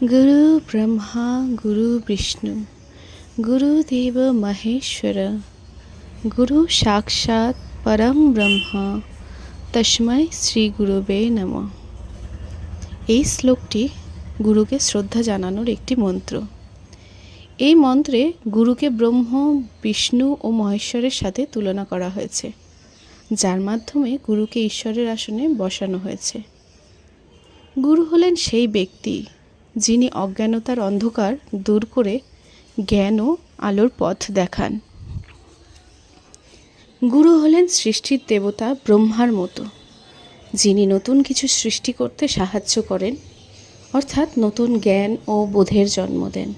गुरु ब्रह्मा गुरु विष्णु गुरुदेव महेश्वर गुरु साक्षात् परम ब्रह्म तस्मै श्री गुरुवे नमः। এই শ্লোকটি গুরুকে শ্রদ্ধা জানানোর একটি মন্ত্র। এই মন্ত্রে গুরুকে ব্রহ্ম, বিষ্ণু ও মহেশ্বরের সাথে তুলনা করা হয়েছে, যার মাধ্যমে গুরুকে ঈশ্বরের আসনে বসানো হয়েছে। গুরু হলেন সেই ব্যক্তি যিনি অজ্ঞানতার অন্ধকার দূর করে জ্ঞান ও আলোর পথ দেখান। গুরু হলেন সৃষ্টির দেবতা ব্রহ্মার মতো, যিনি নতুন কিছু সৃষ্টি করতে সাহায্য করেন, অর্থাৎ নতুন জ্ঞান ও বোধের জন্ম দেন।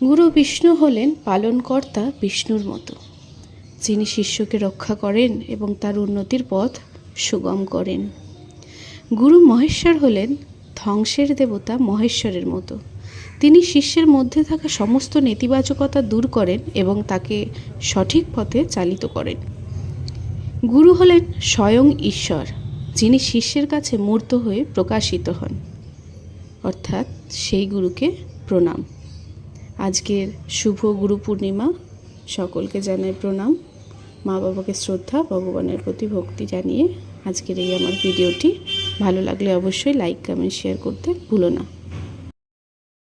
গুরু বিষ্ণু হলেন পালনকর্তা বিষ্ণুর মতো, যিনি শিষ্যকে রক্ষা করেন এবং তার উন্নতির পথ সুগম করেন। গুরু মহেশ্বর হলেন ধ্বংসের দেবতা মহেশ্বরের মতো, তিনি শিষ্যের মধ্যে থাকা সমস্ত নেতিবাচকতা দূর করেন এবং তাকে সঠিক পথে চালিত করেন। গুরু হলেন স্বয়ং ঈশ্বর, যিনি শিষ্যের কাছে মূর্ত হয়ে প্রকাশিত হন, অর্থাৎ সেই গুরুকে প্রণাম। আজকের শুভ গুরু পূর্ণিমা, সকলকে জানাই প্রণাম। মা বাবাকে শ্রদ্ধা, ভগবানের প্রতি ভক্তি জানিয়ে আজকের এই আমার ভিডিওটি ভালো লাগলে অবশ্যই লাইক, কমেন্ট, শেয়ার করতে ভুলো না।